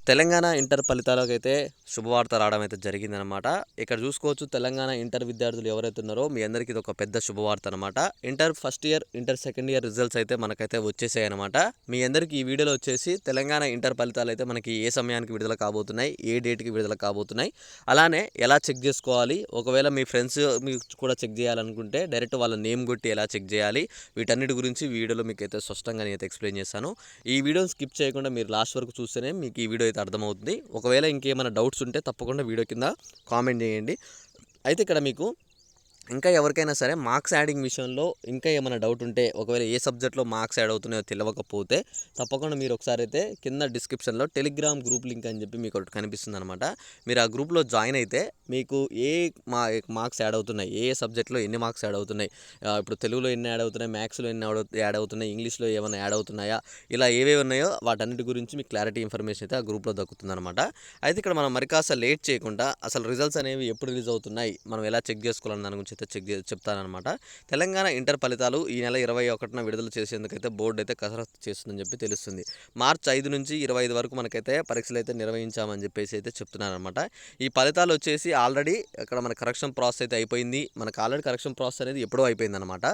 Telangana inter ఫలితాలకైతే శుభవార్త రావడం అయితే జరిగిందనమాట. ఇక్కడ చూసుకోవచ్చు తెలంగాణ ఇంటర్ విద్యార్థులు ఎవరైతే ఉన్నారో మీ అందరికీ ఇది ఒక పెద్ద శుభవార్త అనమాట. Inter first year, inter second year results అయితే మనకైతే వచ్చేసాయి అనమాట. మీ అందరికీ ఈ వీడియోలో వచ్చేసి తెలంగాణ ఇంటర్ ఫలితాలు అయితే మనకి ఏ సమయానికి విడుదల కాబోతున్నాయి, ఏ డేట్కి విడుదల కాబోతున్నాయి, అలానే ఎలా చెక్ చేసుకోవాలి, ఒకవేళ మీ ఫ్రెండ్స్ మీకు కూడా చెక్ చేయాలనుకుంటే డైరెక్ట్ వాళ్ళ నేమ్ కొట్టి ఎలా చెక్ చేయాలి, వీటన్నిటి గురించి వీడియోలో మీకు అయితే స్పష్టంగా నేనైతే ఎక్స్ప్లెయిన్ చేస్తాను. ఈ వీడియోని స్కిప్ చేయకుండా మీరు లాస్ట్ వరకు చూస్తేనే మీకు ఈ వీడియో అయితే అర్థమవుతుంది. ఒకవేళ ఇంకేమైనా డౌట్స్ ఉంటే తప్పకుండా వీడియో కింద కామెంట్ చేయండి. అయితే ఇక్కడ మీకు ఇంకా ఎవరికైనా సరే మార్క్స్ యాడింగ్ విషయంలో ఇంకా ఏమైనా డౌట్ ఉంటే, ఒకవేళ ఏ సబ్జెక్ట్లో మార్క్స్ యాడ్ అవుతున్నాయో తెలియకపోతే తప్పకుండా మీరు ఒకసారి అయితే కింద డిస్క్రిప్షన్లో టెలిగ్రామ్ గ్రూప్ లింక్ అని చెప్పి మీకు ఒకటి కనిపిస్తుంది అనమాట. మీరు ఆ గ్రూప్లో జాయిన్ అయితే మీకు మార్క్స్ యాడ్ అవుతున్నాయి, ఏ సబ్జెక్ట్లో ఎన్ని మార్క్స్ యాడ్ అవుతున్నాయి, ఇప్పుడు తెలుగులో ఎన్ని యాడ్ అవుతున్నాయి, మ్యాథ్స్లో ఎన్ని యాడ్ అవుతున్నాయి, ఇంగ్లీష్లో ఏమైనా యాడ్ అవుతున్నాయా, ఇలా ఏవేవి ఉన్నాయో వాటన్నిటి గురించి మీకు క్లారిటీ ఇన్ఫర్మేషన్ అయితే ఆ గ్రూప్లో దక్కుతుంది అనమాట. అయితే ఇక్కడ మనం మరి కాస్త లేట్ చేయకుండా అసలు రిజల్ట్స్ అనేవి ఎప్పుడు రిలీజ్ అవుతున్నాయి, మనం ఎలా చెక్ చేసుకోవాలని దాని గురించి అయితే చెప్తానమాట. తెలంగాణ ఇంటర్ ఫలితాలు ఈ నెల 21న విడుదల చేసేందుకైతే బోర్డు అయితే కసరత్తు చేస్తుందని చెప్పి తెలుస్తుంది. మార్చి 5 నుంచి 25 వరకు మనకైతే పరీక్షలు అయితే నిర్వహించామని చెప్పేసి అయితే చెప్తున్నారనమాట. ఈ ఫలితాలు వచ్చేసి ఆల్రెడీ అక్కడ మన కరెక్షన్ ప్రాసెస్ అయితే అయిపోయింది. మనకు ఆల్రెడీ కరెక్షన్ ప్రాసెస్ అనేది ఎప్పుడో అయిపోయిందనమాట.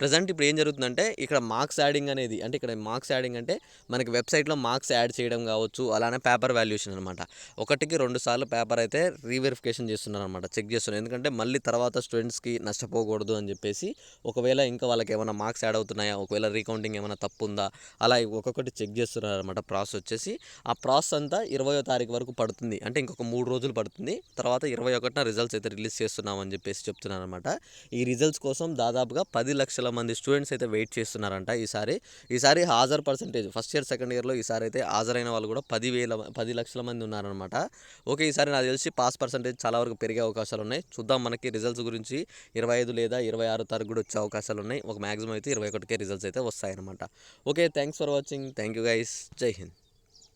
ప్రజెంట్ ఇప్పుడు ఏం జరుగుతుందంటే ఇక్కడ మార్క్స్ యాడింగ్ అనేది, అంటే ఇక్కడ మార్క్స్ యాడింగ్ అంటే మనకి వెబ్సైట్లో మార్క్స్ యాడ్ చేయడం కావచ్చు, అలానే పేపర్ వాల్యుయేషన్ అనమాట. 1కి 2 సార్లు పేపర్ అయితే రీవెరిఫికేషన్ చేస్తున్నారు అనమాట, చెక్ చేస్తున్నారు. ఎందుకంటే మళ్ళీ తర్వాత స్టూడెంట్స్కి నష్టపోకూడదు అని చెప్పేసి, ఒకవేళ ఇంకా వాళ్ళకి ఏమైనా మార్క్స్ యాడ్ అవుతున్నాయా, ఒకవేళ రీకౌంటింగ్ ఏమైనా తప్పు ఉందా, అలా ఒక్కొక్కటి చెక్ చేస్తున్నారు అనమాట. ప్రాసెస్ వచ్చేసి ఆ ప్రాసెస్ అంతా 20వ తారీఖు వరకు పడుతుంది, అంటే ఇంకొక 3 రోజులు పడుతుంది. తర్వాత 21న రిజల్ట్స్ అయితే రిలీజ్ చేస్తున్నామని చెప్పేసి చెప్తున్నారు అనమాట. ఈ రిజల్ట్స్ కోసం దాదాపుగా 10 లక్షల మంది స్టూడెంట్స్ అయితే వెయిట్ చేస్తున్నారంట. ఈసారి హాజరు పర్సెంటేజ్ ఫస్ట్ ఇయర్ సెకండ్ ఇయర్లో ఈసారి అయితే హాజరైన వాళ్ళు కూడా 10 లక్షల మంది ఉన్నారనమాట. ఓకే, ఈసారి నాకు తెలిసి పాస్ పర్సెంటేజ్ చాలా వరకు పెరిగే అవకాశాలు ఉన్నాయి. చూద్దాం, మనకి రిజల్ట్స్ గురించి 25 లేదా 26 తారీఖు కూడా వచ్చే అవకాశాలు ఉన్నాయి. ఒక మ్యాక్సిమం అయితే 21కే రిజల్ట్స్ అయితే వస్తాయన్నమాట. Okay, thanks for watching. Thank you guys. జై హింద్.